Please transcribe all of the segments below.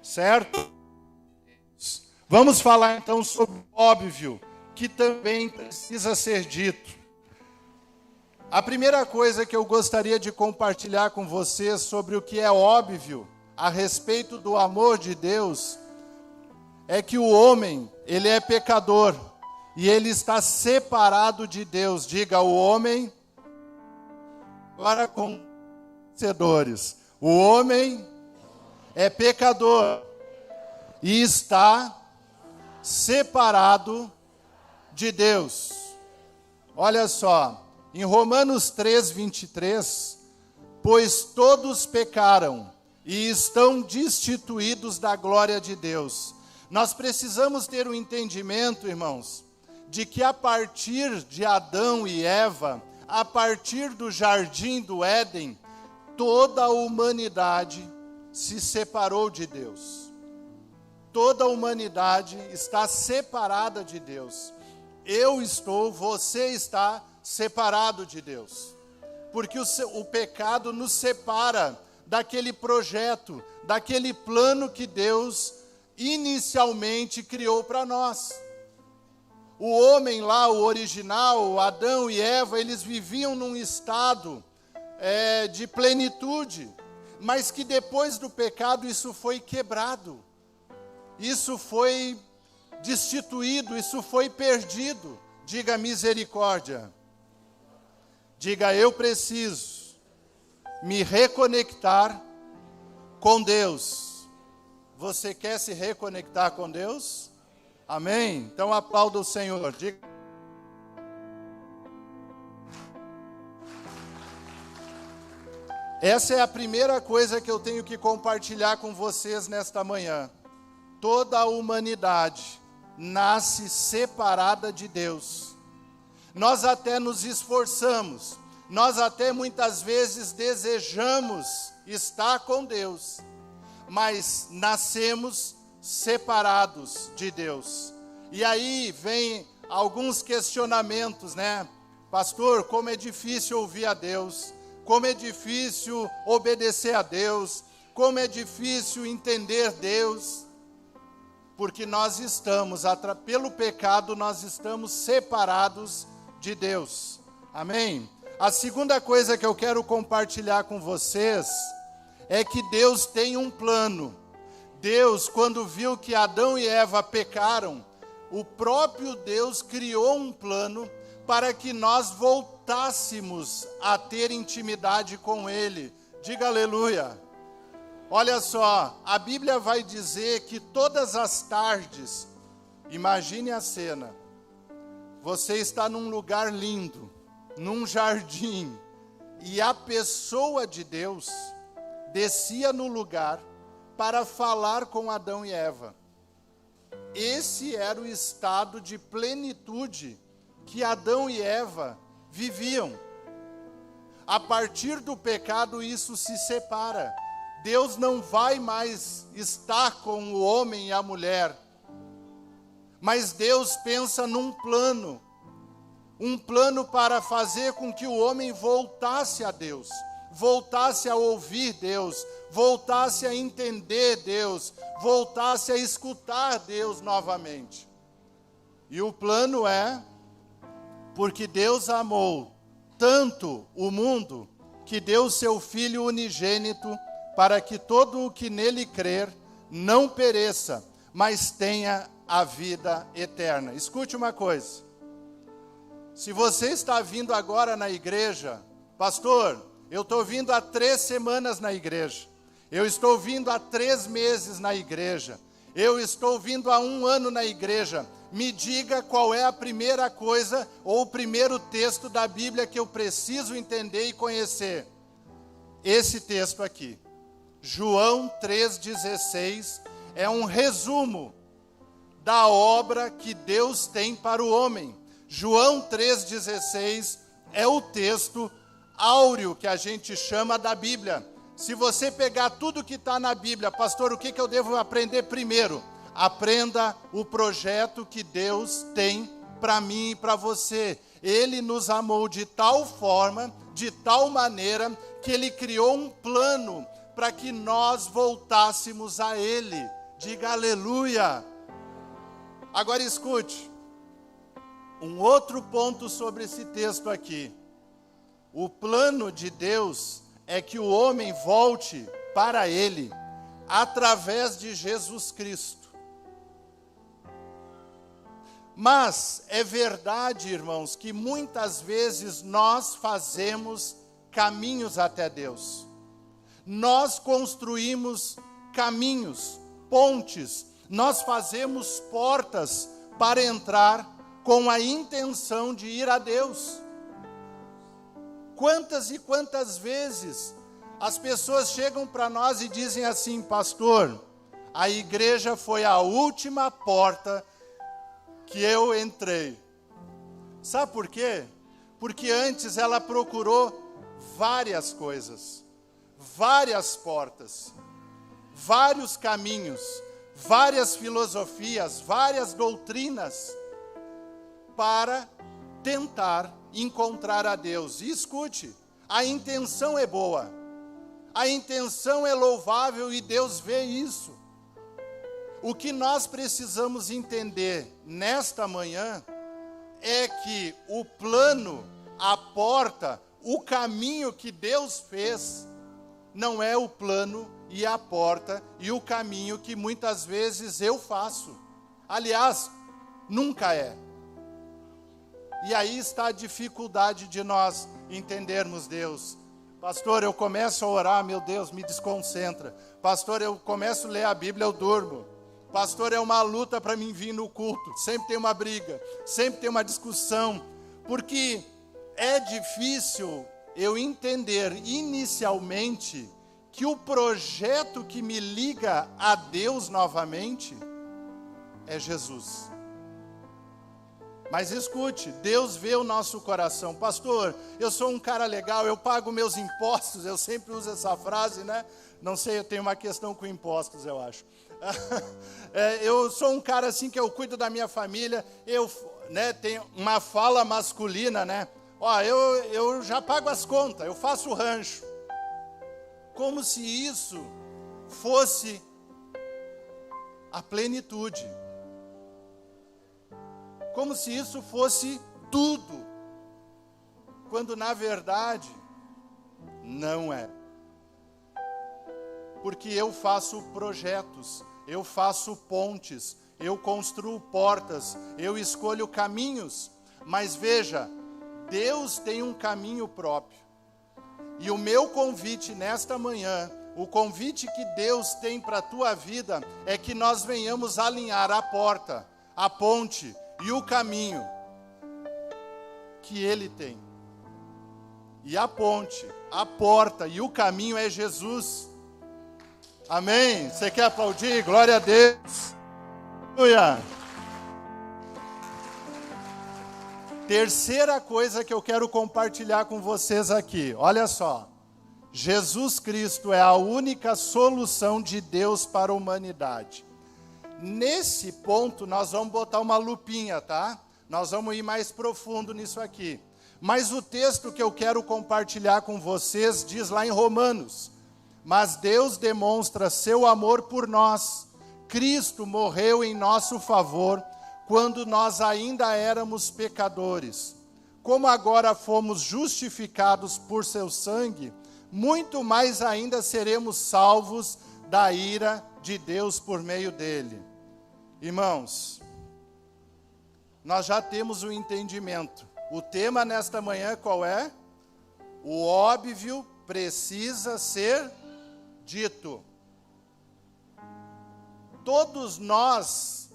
certo? Vamos falar então sobre o óbvio, que também precisa ser dito. A primeira coisa que eu gostaria de compartilhar com vocês sobre o que é óbvio a respeito do amor de Deus é que o homem, ele é pecador e ele está separado de Deus. Diga, o homem para conhecedores. O homem é pecador e está separado de Deus. Olha só, em Romanos 3, 23, pois todos pecaram e estão destituídos da glória de Deus. Nós precisamos ter um entendimento, irmãos, de que a partir de Adão e Eva, a partir do jardim do Éden, toda a humanidade se separou de Deus. Toda a humanidade está separada de Deus. Você está separado de Deus. Porque o pecado nos separa daquele projeto, daquele plano que Deus inicialmente criou para nós. O homem lá, o original, Adão e Eva, eles viviam num estado de plenitude, mas que depois do pecado isso foi quebrado, isso foi destituído, isso foi perdido. Diga misericórdia. Diga, eu preciso me reconectar com Deus. Você quer se reconectar com Deus? Amém? Então aplauda o Senhor. Diga. Essa é a primeira coisa que eu tenho que compartilhar com vocês nesta manhã. Toda a humanidade nasce separada de Deus. Nós até nos esforçamos, nós até muitas vezes desejamos estar com Deus, mas nascemos separados de Deus. E aí vem alguns questionamentos, né? Pastor, como é difícil ouvir a Deus, como é difícil obedecer a Deus, como é difícil entender Deus, porque nós estamos, pelo pecado, nós estamos separados de Deus. Amém? A segunda coisa que eu quero compartilhar com vocês é que Deus tem um plano. Deus, quando viu que Adão e Eva pecaram, o próprio Deus criou um plano para que nós voltássemos a ter intimidade com Ele. Diga aleluia. Olha só, a Bíblia vai dizer que todas as tardes, imagine a cena, você está num lugar lindo, num jardim, e a pessoa de Deus descia no lugar para falar com Adão e Eva. Esse era o estado de plenitude que Adão e Eva viviam. A partir do pecado isso se separa. Deus não vai mais estar com o homem e a mulher, mas Deus pensa num plano, um plano para fazer com que o homem voltasse a Deus, voltasse a ouvir Deus, voltasse a entender Deus, voltasse a escutar Deus novamente. E o plano é, porque Deus amou tanto o mundo, que deu seu Filho unigênito, para que todo o que nele crer não pereça, mas tenha a vida eterna. Escute uma coisa. Se você está vindo agora na igreja, pastor, eu estou vindo há 3 semanas na igreja, eu estou vindo há 3 meses na igreja, eu estou vindo há 1 ano na igreja, me diga qual é a primeira coisa ou o primeiro texto da Bíblia que eu preciso entender e conhecer. Esse texto aqui. João 3,16 é um resumo da obra que Deus tem para o homem. João 3,16 é o texto áureo que a gente chama da Bíblia. Se você pegar tudo que está na Bíblia, pastor, o que eu devo aprender primeiro? Aprenda o projeto que Deus tem para mim e para você. Ele nos amou de tal forma, de tal maneira, que Ele criou um plano para que nós voltássemos a Ele. Diga aleluia. Agora escute, um outro ponto sobre esse texto aqui. O plano de Deus é que o homem volte para Ele através de Jesus Cristo. Mas é verdade, irmãos, que muitas vezes nós fazemos caminhos até Deus. Nós construímos caminhos, pontes, nós fazemos portas para entrar com a intenção de ir a Deus. Quantas e quantas vezes as pessoas chegam para nós e dizem assim: pastor, a igreja foi a última porta que eu entrei. Sabe por quê? Porque antes ela procurou várias coisas, várias portas, vários caminhos, várias filosofias, várias doutrinas para tentar encontrar a Deus. E escute, a intenção é boa, a intenção é louvável e Deus vê isso. O que nós precisamos entender nesta manhã é que o plano, a porta, o caminho que Deus fez não é o plano e a porta e o caminho que muitas vezes eu faço. Aliás, nunca é. E aí está a dificuldade de nós entendermos Deus. Pastor, eu começo a orar, meu Deus, me desconcentra. Pastor, eu começo a ler a Bíblia, eu durmo. Pastor, é uma luta para mim vir no culto. Sempre tem uma briga, sempre tem uma discussão. Porque é difícil eu entender inicialmente que o projeto que me liga a Deus novamente é Jesus. Mas escute, Deus vê o nosso coração. Pastor, eu sou um cara legal, eu pago meus impostos, eu sempre uso essa frase, né? Não sei, eu tenho uma questão com impostos, eu acho. Eu sou um cara assim que eu cuido da minha família, eu tenho uma fala masculina, né? Ó, eu já pago as contas, eu faço o rancho. Como se isso fosse a plenitude. Como se isso fosse tudo, quando na verdade não é. Porque eu faço projetos, eu faço pontes, eu construo portas, eu escolho caminhos, mas veja, Deus tem um caminho próprio. E o meu convite nesta manhã, o convite que Deus tem para a tua vida, é que nós venhamos alinhar a porta, a ponte e o caminho que Ele tem. E a ponte, a porta e o caminho é Jesus. Amém? Você quer aplaudir? Glória a Deus. Aleluia. Terceira coisa que eu quero compartilhar com vocês aqui. Olha só. Jesus Cristo é a única solução de Deus para a humanidade. Nesse ponto, nós vamos botar uma lupinha, tá? Nós vamos ir mais profundo nisso aqui. Mas o texto que eu quero compartilhar com vocês diz lá em Romanos: mas Deus demonstra seu amor por nós. Cristo morreu em nosso favor quando nós ainda éramos pecadores. Como agora fomos justificados por seu sangue, muito mais ainda seremos salvos da ira de Deus por meio dele. Irmãos, nós já temos o entendimento. O tema nesta manhã qual é? O óbvio precisa ser dito. Todos nós,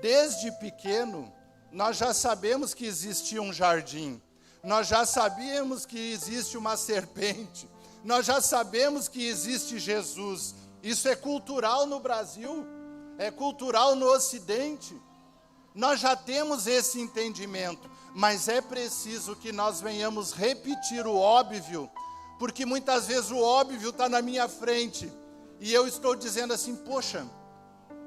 desde pequeno, nós já sabemos que existia um jardim. Nós já sabíamos que existe uma serpente. Nós já sabemos que existe Jesus. Isso é cultural no Brasil, é cultural no Ocidente. Nós já temos esse entendimento, mas é preciso que nós venhamos repetir o óbvio, porque muitas vezes o óbvio está na minha frente, e eu estou dizendo assim: poxa,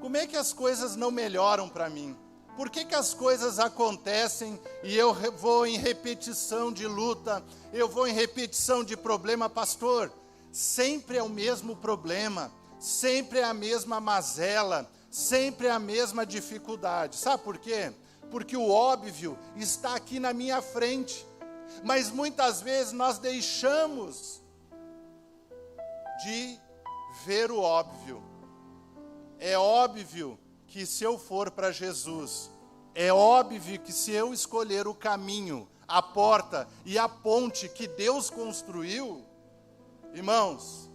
como é que as coisas não melhoram para mim? Por que que as coisas acontecem e eu vou em repetição de luta, eu vou em repetição de problema? Pastor, sempre é o mesmo problema, sempre é a mesma mazela, sempre é a mesma dificuldade. Sabe por quê? Porque o óbvio está aqui na minha frente, mas muitas vezes nós deixamos de ver o óbvio. É óbvio que se eu for para Jesus, é óbvio que se eu escolher o caminho, a porta e a ponte que Deus construiu, irmãos,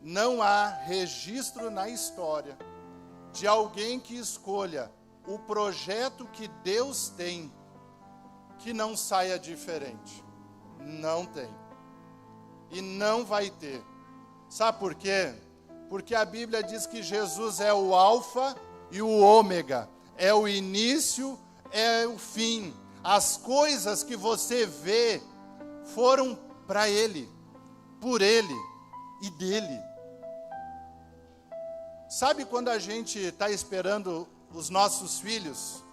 não há registro na história de alguém que escolha o projeto que Deus tem, que não saia diferente. Não tem. E não vai ter. Sabe por quê? Porque a Bíblia diz que Jesus é o alfa e o ômega, é o início, é o fim. As coisas que você vê foram para Ele, por Ele e dele. Sabe quando a gente está esperando os nossos filhos?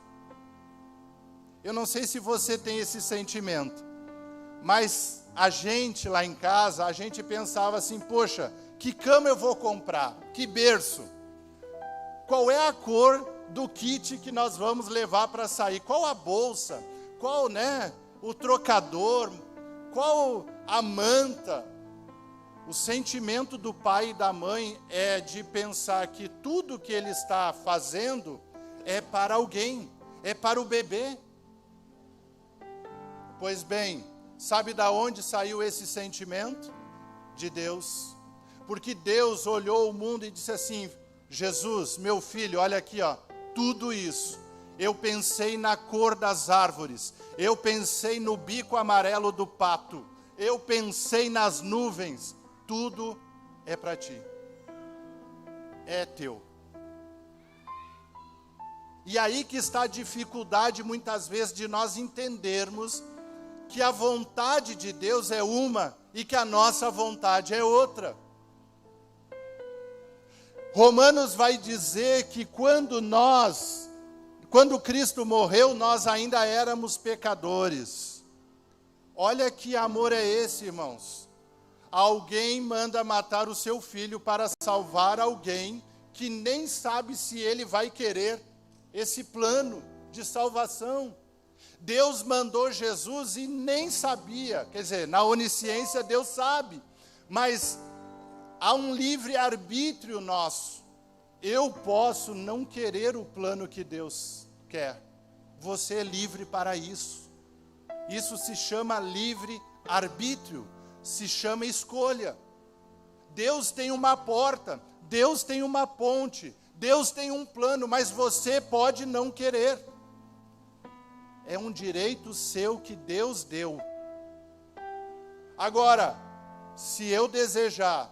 Eu não sei se você tem esse sentimento, mas a gente lá em casa, a gente pensava assim, poxa, que cama eu vou comprar? Que berço? Qual é a cor do kit que nós vamos levar para sair? Qual a bolsa? Qual, o trocador? Qual a manta? O sentimento do pai e da mãe é de pensar que tudo que ele está fazendo é para alguém, é para o bebê. Pois bem, sabe da onde saiu esse sentimento? De Deus. Porque Deus olhou o mundo e disse assim, Jesus, meu filho, olha aqui, tudo isso. Eu pensei na cor das árvores, eu pensei no bico amarelo do pato, eu pensei nas nuvens, tudo é para ti, é teu. E aí que está a dificuldade muitas vezes de nós entendermos que a vontade de Deus é uma e que a nossa vontade é outra. Romanos vai dizer que quando Cristo morreu, nós ainda éramos pecadores. Olha que amor é esse, irmãos. Alguém manda matar o seu filho para salvar alguém que nem sabe se ele vai querer esse plano de salvação. Deus mandou Jesus e nem sabia, quer dizer, na onisciência Deus sabe, mas há um livre-arbítrio nosso. Eu posso não querer o plano que Deus quer. Você é livre para isso. Isso se chama livre-arbítrio, se chama escolha. Deus tem uma porta, Deus tem uma ponte, Deus tem um plano, mas você pode não querer. É um direito seu que Deus deu. Agora, se eu desejar,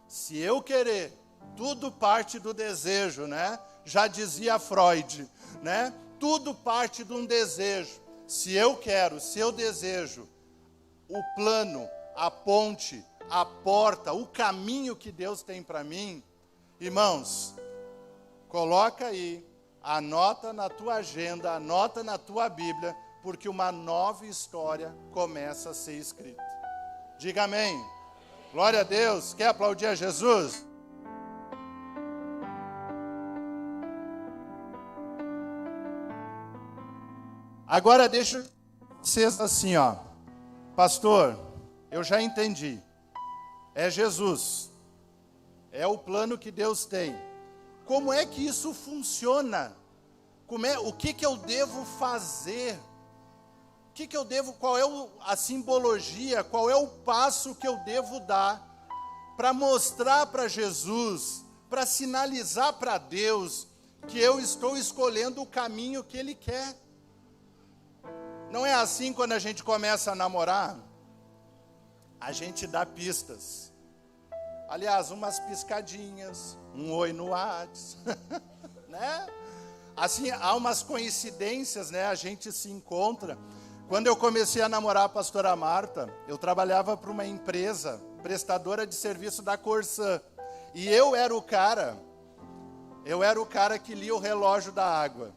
se eu querer, tudo parte do desejo, Já dizia Freud, Tudo parte de um desejo. Se eu quero, se eu desejo, o plano, a ponte, a porta, o caminho que Deus tem para mim, irmãos, coloca aí, anota na tua agenda, anota na tua Bíblia, porque uma nova história começa a ser escrita. Diga amém. Glória a Deus. Quer aplaudir a Jesus? Agora deixa vocês assim, pastor, eu já entendi. É Jesus. É o plano que Deus tem. Como é que isso funciona? O que eu devo fazer? Qual é a simbologia, qual é o passo que eu devo dar para mostrar para Jesus, para sinalizar para Deus que eu estou escolhendo o caminho que Ele quer? Não é assim quando a gente começa a namorar? A gente dá pistas. Aliás, umas piscadinhas, um oi no WhatsApp, Assim, há umas coincidências, A gente se encontra. Quando eu comecei a namorar a pastora Marta, eu trabalhava para uma empresa prestadora de serviço da Corsã. E eu era o cara que lia o relógio da água.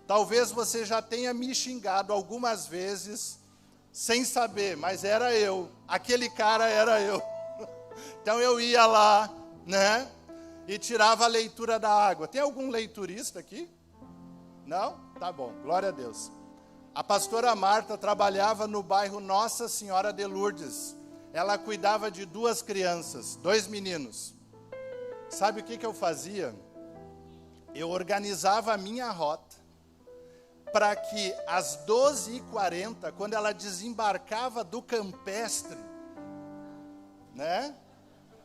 Talvez você já tenha me xingado algumas vezes, sem saber, mas era eu. Aquele cara era eu. Então eu ia lá, né? E tirava a leitura da água. Tem algum leiturista aqui? Não? Tá bom, glória a Deus. A pastora Marta trabalhava no bairro Nossa Senhora de Lourdes. Ela cuidava de 2 crianças, 2 meninos. Sabe o que eu fazia? Eu organizava a minha rota para que às 12h40, quando ela desembarcava do campestre, né?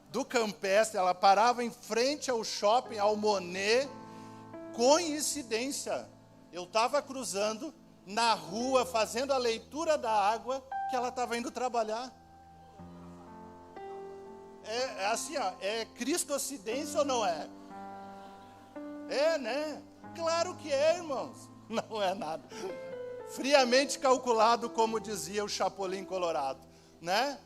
Do campestre, ela parava em frente ao shopping, ao Monet. Coincidência, eu estava cruzando na rua, fazendo a leitura da água, que ela estava indo trabalhar. É assim, ó, é cristocidência ou não é? É, né? Claro que é, irmãos. Não é nada. Friamente calculado, como dizia o Chapolin Colorado, né?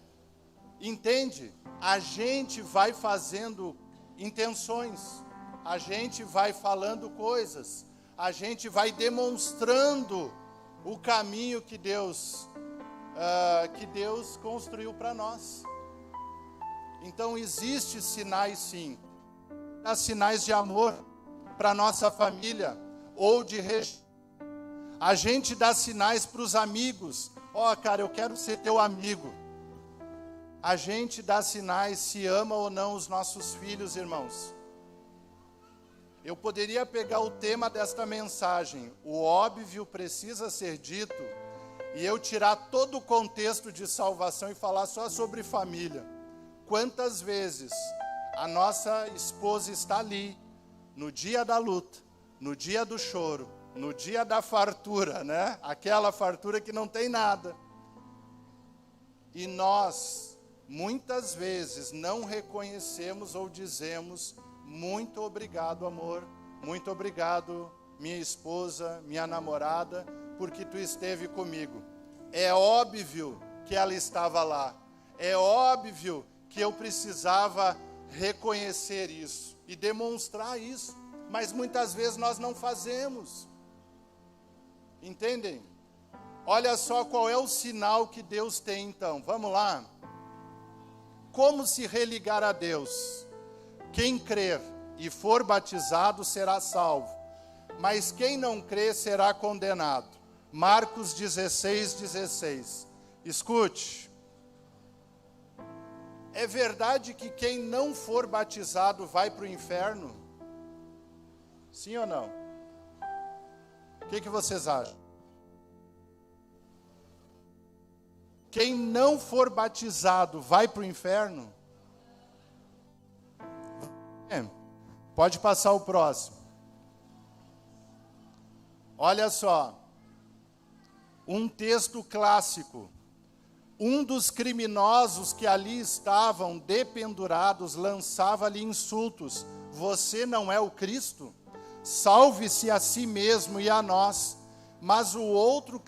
Entende? A gente vai fazendo intenções, a gente vai falando coisas, a gente vai demonstrando o caminho que Deus construiu para nós. Então, existem sinais, sim. Há sinais de amor para a nossa família, ou de a gente dá sinais para os amigos. Ó, cara, eu quero ser teu amigo. A gente dá sinais se ama ou não os nossos filhos, irmãos. Eu poderia pegar o tema desta mensagem, o óbvio precisa ser dito, e eu tirar todo o contexto de salvação e falar só sobre família. Quantas vezes a nossa esposa está ali, no dia da luta, no dia do choro, no dia da fartura, né? Aquela fartura que não tem nada. E nós, muitas vezes, não reconhecemos ou dizemos, muito obrigado, amor, muito obrigado, minha esposa, minha namorada, porque tu esteve comigo. É óbvio que ela estava lá. É óbvio que eu precisava reconhecer isso e demonstrar isso, mas muitas vezes nós não fazemos. Entendem? Olha só qual é o sinal que Deus tem então. Vamos lá. Como se religar a Deus? Quem crer e for batizado será salvo, mas quem não crer será condenado. Marcos 16:16. Escute. É verdade que quem não for batizado vai para o inferno? Sim ou não? O que vocês acham? Quem não for batizado vai para o inferno? Pode passar o próximo. Olha só. Um texto clássico. Um dos criminosos que ali estavam dependurados lançava-lhe insultos. Você não é o Cristo? Salve-se a si mesmo e a nós. Mas o outro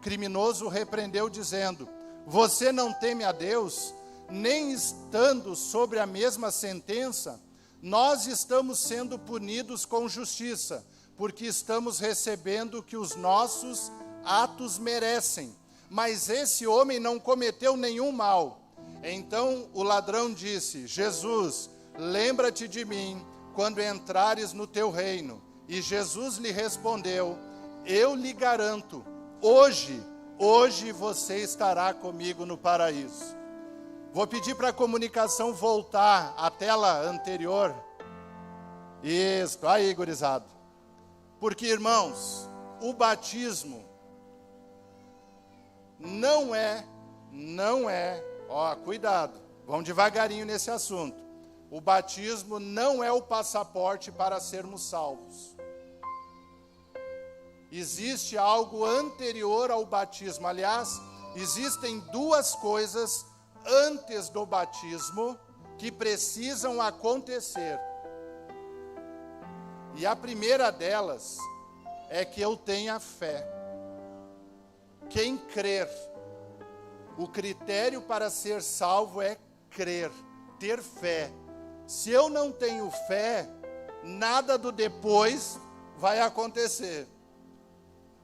criminoso repreendeu, dizendo, você não teme a Deus, nem estando sobre a mesma sentença? Nós estamos sendo punidos com justiça, porque estamos recebendo o que os nossos atos merecem. Mas esse homem não cometeu nenhum mal. Então o ladrão disse, Jesus, lembra-te de mim quando entrares no teu reino. E Jesus lhe respondeu, eu lhe garanto, hoje você estará comigo no paraíso. Vou pedir para a comunicação voltar à tela anterior. Isso, aí, gurizada. Porque, irmãos, o batismo não é, ó, cuidado, vamos devagarinho nesse assunto. O batismo não é o passaporte para sermos salvos. Existe algo anterior ao batismo. Aliás, existem 2 coisas antes do batismo que precisam acontecer. E a primeira delas é que eu tenha fé. Quem crer, o critério para ser salvo é crer, ter fé. Se eu não tenho fé, nada do depois vai acontecer.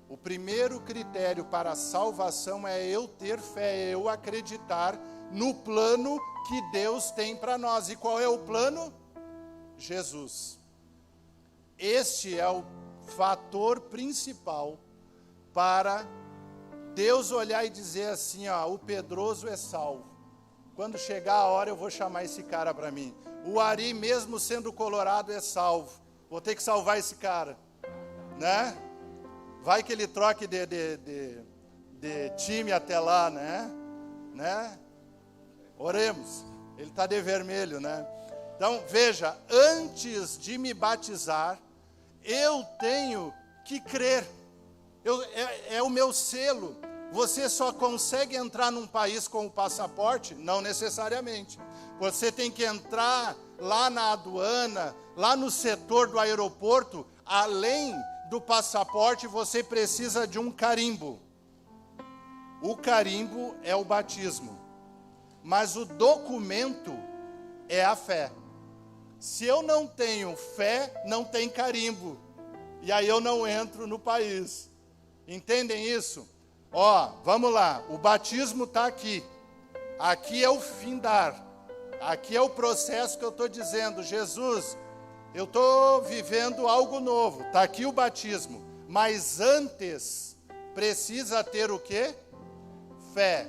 O primeiro critério para a salvação é eu ter fé, é eu acreditar no plano que Deus tem para nós. E qual é o plano? Jesus. Este é o fator principal para Deus olhar e dizer assim, ó, o Pedroso é salvo. Quando chegar a hora eu vou chamar esse cara para mim. O Ari, mesmo sendo colorado, é salvo. Vou ter que salvar esse cara, né? Vai que ele troque de time até lá, né? Oremos. Ele está de vermelho, né? Então, veja, antes de me batizar, eu tenho que crer. É o meu selo. Você só consegue entrar num país com o passaporte? Não necessariamente. Você tem que entrar lá na aduana, lá no setor do aeroporto, além do passaporte, você precisa de um carimbo. O carimbo é o batismo. Mas o documento é a fé. Se eu não tenho fé, não tem carimbo. E aí eu não entro no país. Entendem isso? Ó, vamos lá. O batismo está aqui. Aqui é o findar. Aqui é o processo que eu estou dizendo. Jesus, eu estou vivendo algo novo. Está aqui o batismo. Mas antes, precisa ter o quê? Fé.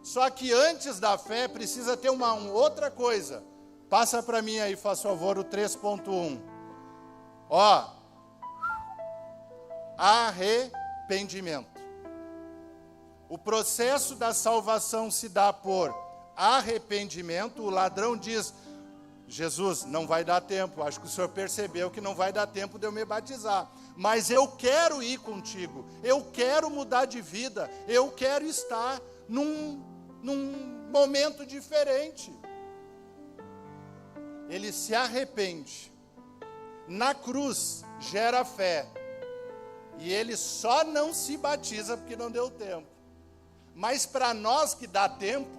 Só que antes da fé, precisa ter uma outra coisa. Passa para mim aí, faz favor, o 3.1. Ó, arrependimento. O processo da salvação se dá por arrependimento. O ladrão diz, Jesus, não vai dar tempo, acho que o senhor percebeu que não vai dar tempo de eu me batizar, mas eu quero ir contigo, eu quero mudar de vida, eu quero estar num momento diferente. Ele se arrepende. Na cruz, gera fé. E ele só não se batiza porque não deu tempo. Mas para nós que dá tempo,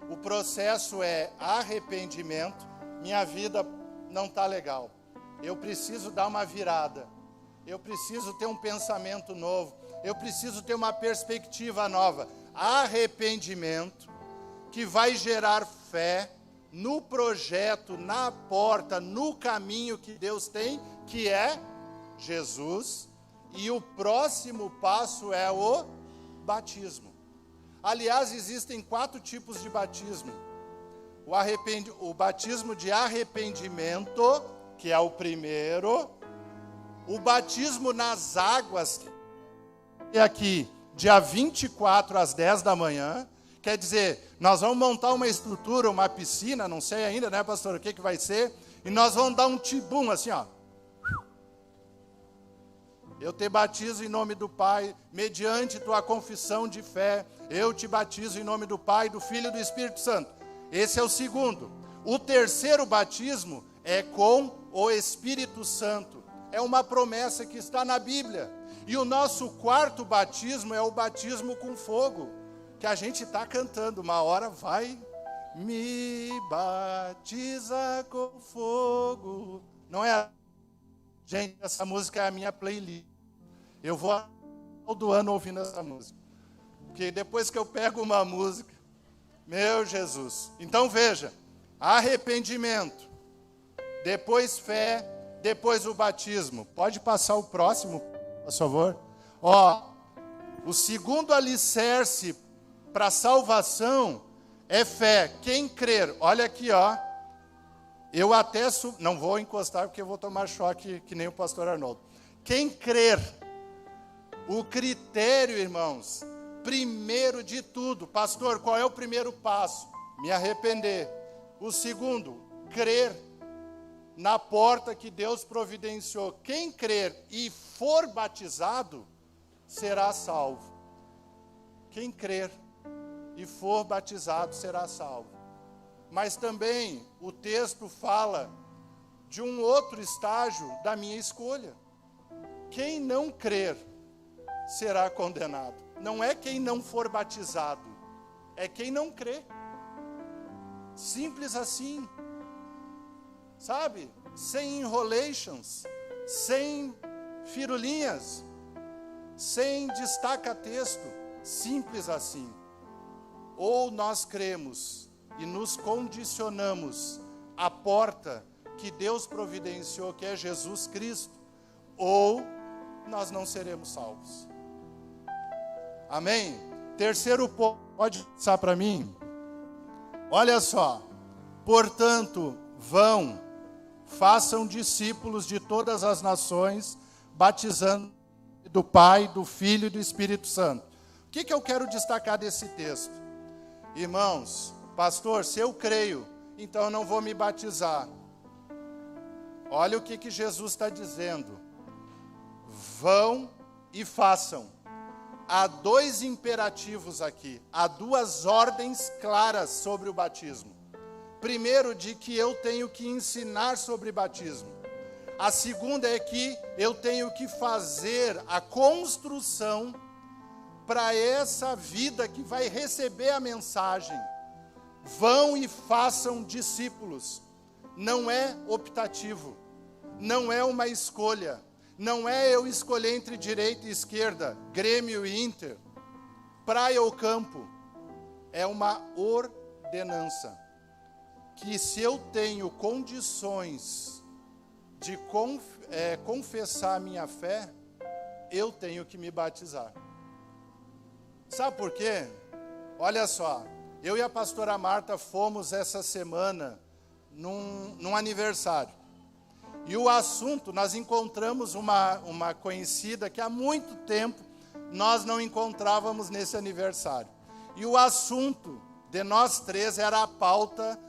o processo é arrependimento. Minha vida não está legal. Eu preciso dar uma virada. Eu preciso ter um pensamento novo. Eu preciso ter uma perspectiva nova. Arrependimento, que vai gerar fé no projeto, na porta, no caminho que Deus tem, que é Jesus. E o próximo passo é o batismo. Aliás, existem 4 tipos de batismo. O batismo de arrependimento, que é o primeiro. O batismo nas águas, que é aqui, dia 24 às 10 da manhã. Quer dizer, nós vamos montar uma estrutura, uma piscina, não sei ainda, né, pastor, o que vai ser. E nós vamos dar um tibum assim, ó. Eu te batizo em nome do Pai, mediante tua confissão de fé. Eu te batizo em nome do Pai, do Filho e do Espírito Santo. Esse é o segundo. O terceiro batismo é com o Espírito Santo. É uma promessa que está na Bíblia. E o nosso quarto batismo é o batismo com fogo, que a gente está cantando. Uma hora vai, me batiza com fogo. Não é? Gente, essa música é a minha playlist. Eu vou todo ano ouvindo essa música. Porque depois que eu pego uma música, meu Jesus. Então veja, arrependimento, depois fé, depois o batismo. Pode passar o próximo, por favor. Ó, o segundo alicerce para a salvação é fé. Quem crer, olha aqui, ó. Eu até não vou encostar porque eu vou tomar choque que nem o pastor Arnoldo. Quem crer, o critério, irmãos, primeiro de tudo, pastor, qual é o primeiro passo? Me arrepender. O segundo, crer na porta que Deus providenciou. Quem crer e for batizado, será salvo. Quem crer e for batizado, será salvo. Mas também o texto fala de um outro estágio da minha escolha. Quem não crer será condenado. Não é quem não for batizado, é quem não crê. Simples assim. Sabe? Sem enrolations, sem firulinhas, sem destaca-texto. Simples assim. ou nós cremos e nos condicionamos à porta que Deus providenciou, que é Jesus Cristo, ou nós não seremos salvos. Amém? Terceiro ponto, pode passar para mim? Olha só, portanto, vão, façam discípulos de todas as nações, batizando do Pai, do Filho e do Espírito Santo. O que eu quero destacar desse texto? Irmãos, pastor, se eu creio, então eu não vou me batizar. Olha o que Jesus está dizendo. Vão e façam. Há dois imperativos aqui, há duas ordens claras sobre o batismo. Primeiro, de que eu tenho que ensinar sobre batismo. A segunda é que eu tenho que fazer a construção para essa vida que vai receber a mensagem. Vão e façam discípulos. Não é optativo, não é uma escolha. Não é eu escolher entre direita e esquerda, Grêmio e Inter, praia ou campo. É uma ordenança. Que se eu tenho condições de confessar a minha fé, eu tenho que me batizar. Sabe por quê? Olha só, eu e a pastora Marta fomos essa semana num aniversário. E o assunto, nós encontramos uma conhecida que há muito tempo nós não encontrávamos nesse aniversário. E o assunto de nós três era a pauta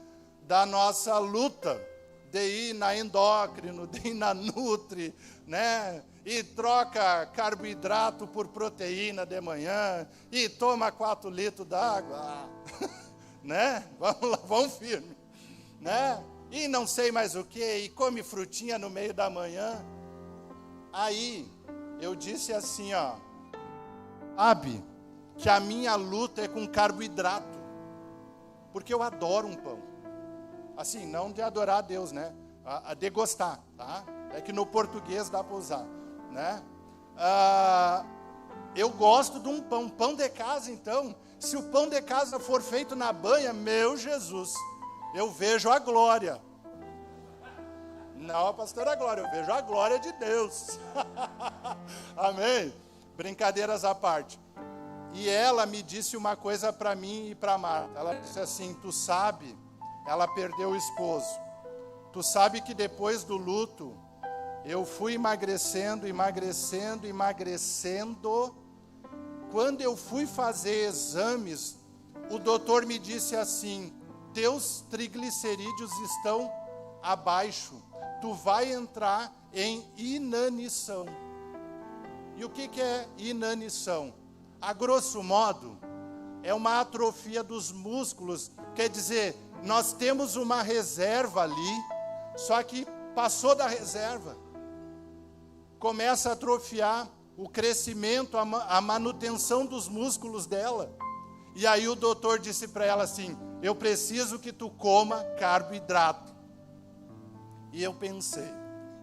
da nossa luta de ir na endócrino, de ir na Nutri, né? E troca carboidrato por proteína de manhã, e toma 4 litros d'água, né? Vamos lá, vamos firme, né? E não sei mais o que, e come frutinha no meio da manhã. Aí, eu disse assim, ó, sabe, que a minha luta é com carboidrato, porque eu adoro um pão. Assim, não de adorar a Deus, né? A de gostar, tá? É que no português dá para usar, né? Eu gosto de um pão de casa, então. Se o pão de casa for feito na banha, meu Jesus, eu vejo a glória. Não a pastora Glória, eu vejo a glória de Deus. Amém? Brincadeiras à parte. E ela me disse uma coisa para mim e para Marta. Ela disse assim, tu sabe, ela perdeu o esposo. Tu sabe que depois do luto, eu fui emagrecendo. Quando eu fui fazer exames, o doutor me disse assim, teus triglicerídeos estão abaixo, tu vai entrar em inanição. E o que é inanição? A grosso modo, é uma atrofia dos músculos, quer dizer, nós temos uma reserva ali, só que passou da reserva, começa a atrofiar o crescimento, a manutenção dos músculos dela. E aí o doutor disse para ela assim, eu preciso que tu coma carboidrato. E eu pensei,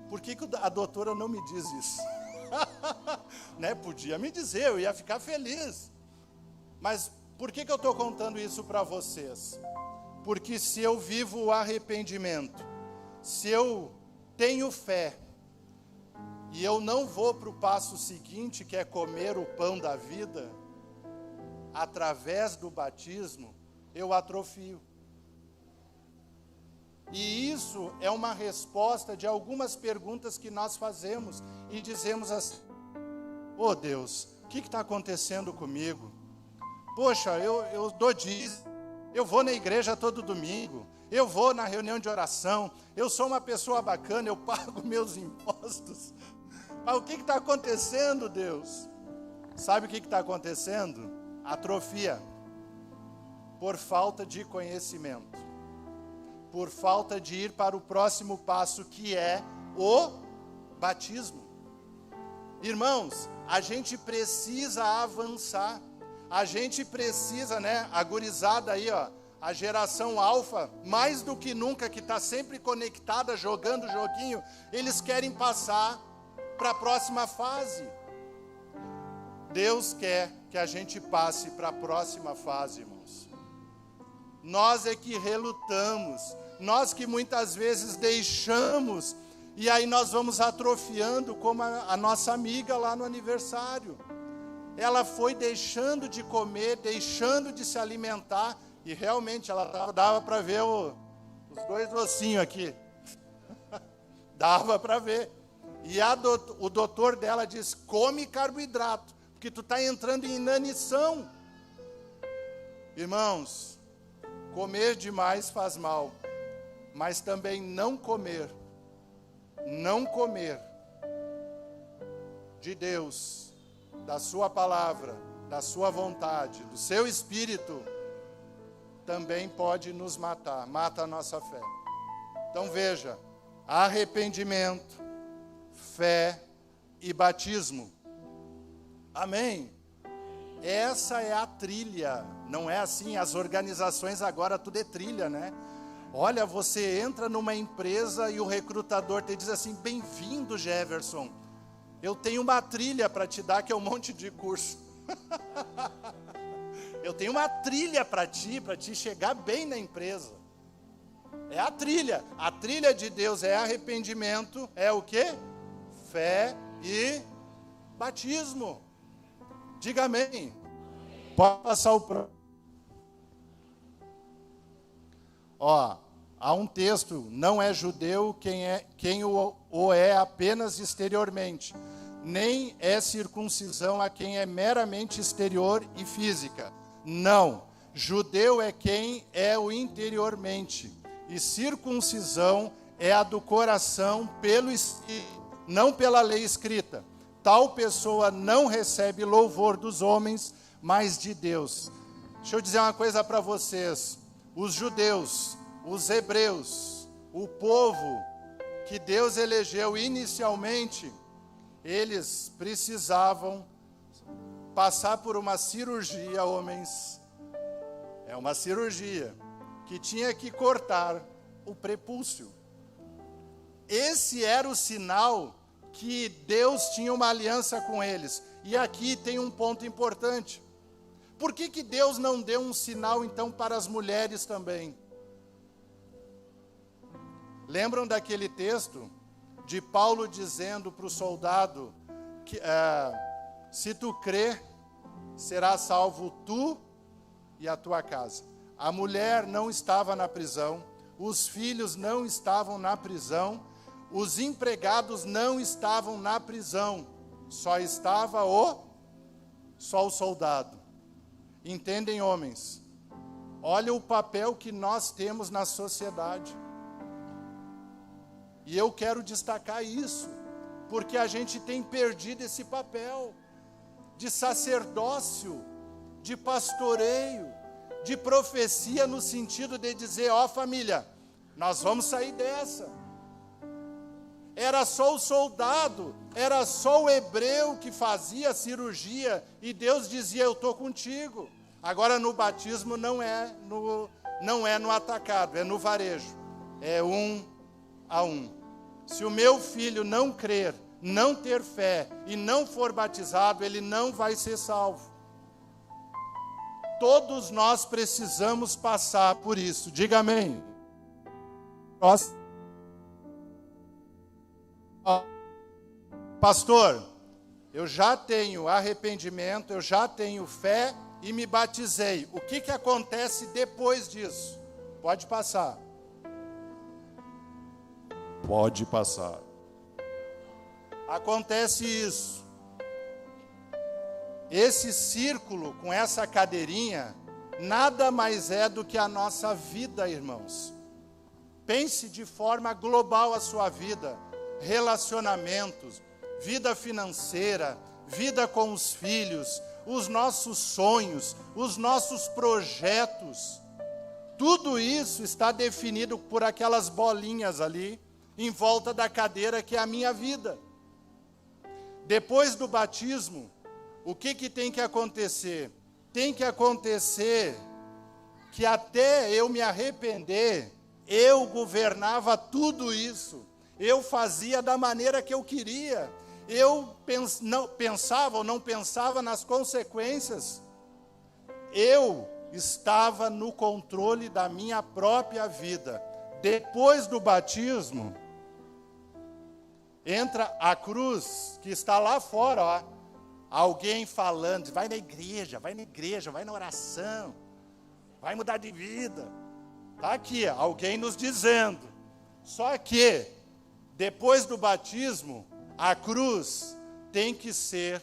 por que a doutora não me diz isso? Né? Podia me dizer, eu ia ficar feliz. Mas por que eu estou contando isso para vocês? Porque se eu vivo o arrependimento, se eu tenho fé, e eu não vou para o passo seguinte, que é comer o pão da vida, através do batismo, eu atrofio. E isso é uma resposta de algumas perguntas que nós fazemos e dizemos assim, ô Deus, o que está acontecendo comigo? Poxa, eu dou dízimo, eu vou na igreja todo domingo, eu vou na reunião de oração, eu sou uma pessoa bacana, eu pago meus impostos. Mas o que está acontecendo, Deus? Sabe o que está acontecendo? Atrofia. Por falta de conhecimento. Por falta de ir para o próximo passo, que é o batismo. Irmãos, a gente precisa avançar. A gente precisa, né? A gurizada aí, ó. A geração alfa, mais do que nunca, que está sempre conectada, jogando joguinho, eles querem passar para a próxima fase. Deus quer que a gente passe para a próxima fase, irmãos. Nós é que relutamos, nós que muitas vezes deixamos, e aí nós vamos atrofiando, como a nossa amiga lá no aniversário. Ela foi deixando de comer, deixando de se alimentar, e realmente ela dava para ver os 2 ossinhos aqui. Dava para ver. E o doutor dela disse, come carboidrato, porque tu está entrando em inanição. Irmãos, comer demais faz mal, mas também não comer de Deus, da sua palavra, da sua vontade, do seu espírito, também pode nos matar, mata a nossa fé. Então veja, arrependimento, fé e batismo. Amém? Essa é a trilha, não é assim, as organizações agora tudo é trilha, né? Olha, você entra numa empresa e o recrutador te diz assim, bem-vindo, Jefferson, eu tenho uma trilha para te dar, que é um monte de curso. Eu tenho uma trilha para ti chegar bem na empresa. É a trilha de Deus é arrependimento, é o quê? Fé e batismo. Diga amém. Pode passar o próximo. Ó, há um texto, não é judeu quem o é apenas exteriormente, nem é circuncisão a quem é meramente exterior e física. Não, judeu é quem é o interiormente, e circuncisão é a do coração pelo Espírito, não pela lei escrita. Tal pessoa não recebe louvor dos homens, mas de Deus. Deixa eu dizer uma coisa para vocês. Os judeus, os hebreus, o povo que Deus elegeu inicialmente, eles precisavam passar por uma cirurgia, homens. É uma cirurgia que tinha que cortar o prepúcio. Esse era o sinal que Deus tinha uma aliança com eles. E aqui tem um ponto importante. Por que Deus não deu um sinal, então, para as mulheres também? Lembram daquele texto de Paulo dizendo para o soldado que se tu crer, será salvo tu e a tua casa. A mulher não estava na prisão, os filhos não estavam na prisão, os empregados não estavam na prisão, só estava só o soldado. Entendem, homens? Olha o papel que nós temos na sociedade. E eu quero destacar isso, porque a gente tem perdido esse papel de sacerdócio, de pastoreio, de profecia, no sentido de dizer, ó família, nós vamos sair dessa. Era só o soldado, era só o hebreu que fazia a cirurgia, e Deus dizia, eu estou contigo. Agora no batismo não é no atacado, é no varejo, é 1 a 1. Se o meu filho não crer, não ter fé e não for batizado, ele não vai ser salvo. Todos nós precisamos passar por isso. Diga amém. Pastor, eu já tenho arrependimento, eu já tenho fé e me batizei. O que acontece depois disso? Pode passar. Pode passar. Acontece isso. Esse círculo com essa cadeirinha nada mais é do que a nossa vida, irmãos. Pense de forma global a sua vida, relacionamentos, vida financeira, vida com os filhos, os nossos sonhos, os nossos projetos. Tudo isso está definido por aquelas bolinhas ali, em volta da cadeira que é a minha vida. Depois do batismo, o que tem que acontecer? Tem que acontecer que até eu me arrepender, eu governava tudo isso. Eu fazia da maneira que eu queria. Eu não pensava nas consequências. Eu estava no controle da minha própria vida. Depois do batismo, entra a cruz, que está lá fora, ó, alguém falando, vai na igreja, vai na oração, vai mudar de vida. Está aqui, alguém nos dizendo. Só que, depois do batismo, a cruz tem que ser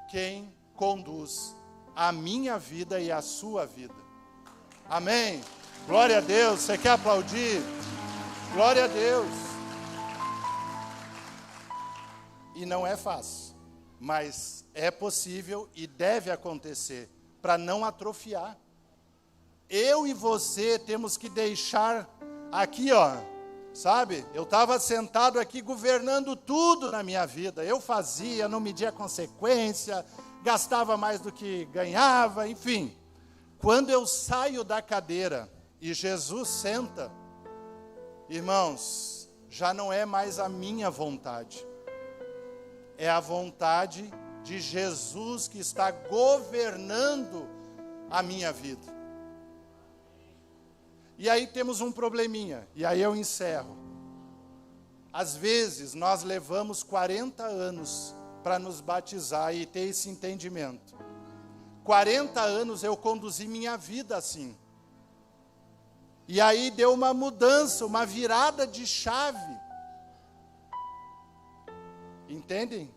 quem conduz a minha vida e a sua vida. Amém? Glória a Deus. Você quer aplaudir? Glória a Deus. E não é fácil, mas é possível e deve acontecer, para não atrofiar. Eu e você temos que deixar aqui, ó, sabe? Eu estava sentado aqui governando tudo na minha vida. Eu fazia, não media consequência, gastava mais do que ganhava, enfim. Quando eu saio da cadeira e Jesus senta, irmãos, já não é mais a minha vontade. É a vontade de Jesus que está governando a minha vida. E aí temos um probleminha, e aí eu encerro. Às vezes nós levamos 40 anos para nos batizar e ter esse entendimento. 40 anos eu conduzi minha vida assim. E aí deu uma mudança, uma virada de chave. Entendem?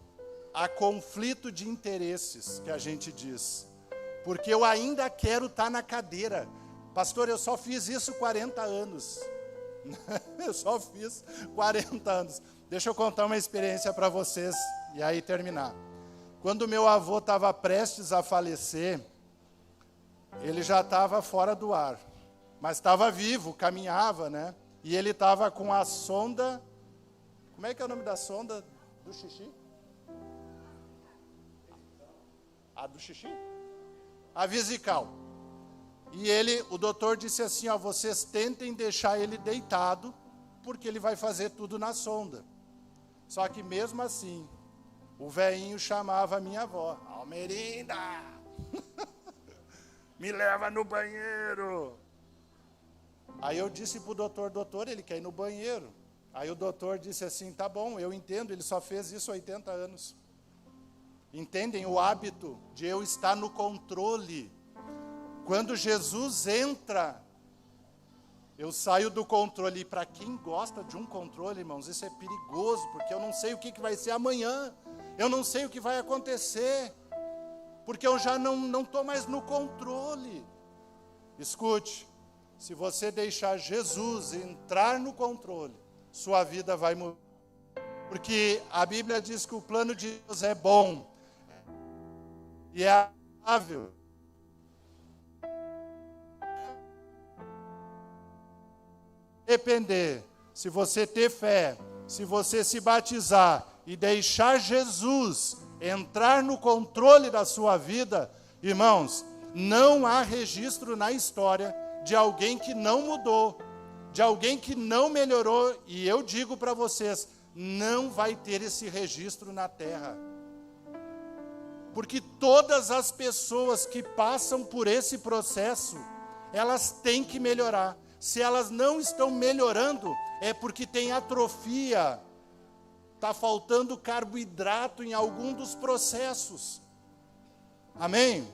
Há conflito de interesses, que a gente diz. Porque eu ainda quero estar na cadeira. Pastor, eu só fiz isso 40 anos. Eu só fiz 40 anos. Deixa eu contar uma experiência para vocês e aí terminar. Quando meu avô estava prestes a falecer, ele já estava fora do ar, mas estava vivo, caminhava, né? E ele estava com a sonda, como é que é o nome da sonda do xixi? A do xixi? A vesical. E o doutor disse assim, ó, vocês tentem deixar ele deitado, porque ele vai fazer tudo na sonda. Só que mesmo assim, o velhinho chamava a minha avó, Almerinda, me leva no banheiro. Aí eu disse para o doutor, ele quer ir no banheiro. Aí o doutor disse assim, tá bom, eu entendo, ele só fez isso há 80 anos. Entendem o hábito de eu estar no controle? Quando Jesus entra, eu saio do controle. E para quem gosta de um controle, irmãos, isso é perigoso, porque eu não sei o que vai ser amanhã. Eu não sei o que vai acontecer, porque eu já não estou mais no controle. Escute, se você deixar Jesus entrar no controle, sua vida vai mudar. Porque a Bíblia diz que o plano de Deus é bom e é agradável. Depender, se você ter fé, se você se batizar e deixar Jesus entrar no controle da sua vida, irmãos, não há registro na história de alguém que não mudou, de alguém que não melhorou, e eu digo para vocês, não vai ter esse registro na terra. Porque todas as pessoas que passam por esse processo, elas têm que melhorar. Se elas não estão melhorando, é porque tem atrofia, está faltando carboidrato em algum dos processos. Amém?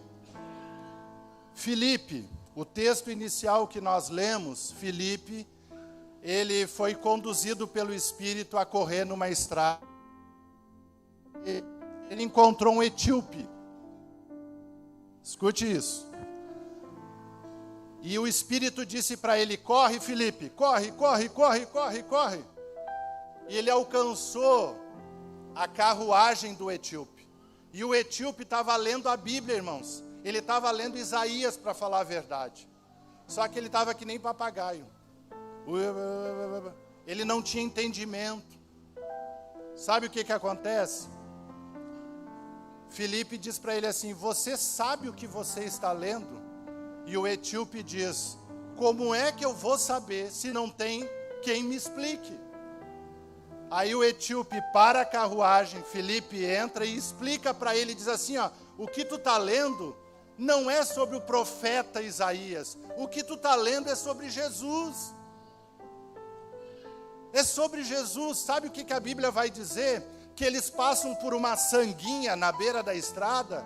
Filipe, o texto inicial que nós lemos, Filipe, ele foi conduzido pelo Espírito a correr numa estrada. Ele encontrou um etíope. Escute isso. E o Espírito disse para ele, corre, Filipe, corre. E ele alcançou a carruagem do etíope. E o etíope estava lendo a Bíblia, irmãos. Ele estava lendo Isaías, para falar a verdade. Só que ele estava que nem papagaio. Ele não tinha entendimento. Sabe o que acontece? Filipe diz para ele assim, você sabe o que você está lendo? E o etíope diz, como é que eu vou saber se não tem quem me explique? Aí o etíope para a carruagem, Filipe entra e explica para ele, diz assim, ó, o que tu está lendo não é sobre o profeta Isaías. O que tu está lendo é sobre Jesus. É sobre Jesus. Sabe o que a Bíblia vai dizer? Que eles passam por uma sanguinha na beira da estrada,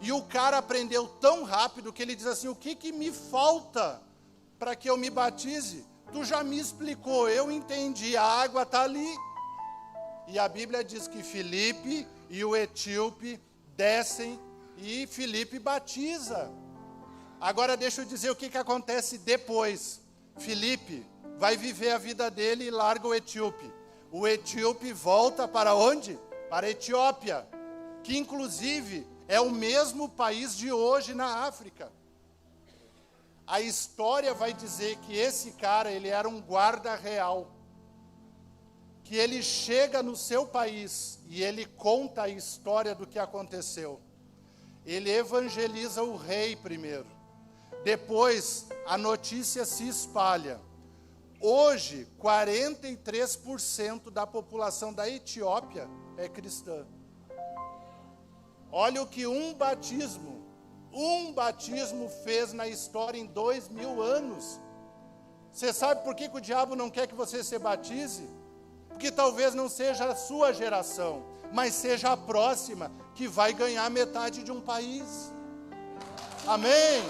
e o cara aprendeu tão rápido que ele diz assim: o que me falta para que eu me batize? Tu já me explicou, eu entendi, a água está ali. E a Bíblia diz que Filipe e o etíope descem e Filipe batiza. Agora deixa eu dizer o que acontece depois. Filipe vai viver a vida dele e larga o etíope. O etíope volta para onde? Para a Etiópia, que inclusive é o mesmo país de hoje na África. A história vai dizer que esse cara, ele era um guarda real, que ele chega no seu país e ele conta a história do que aconteceu. Ele evangeliza o rei primeiro. Depois, a notícia se espalha. Hoje, 43% da população da Etiópia é cristã. Olha o que um batismo fez na história em 2000 anos. Você sabe por que o diabo não quer que você se batize? Porque talvez não seja a sua geração, mas seja a próxima, que vai ganhar metade de um país. Amém?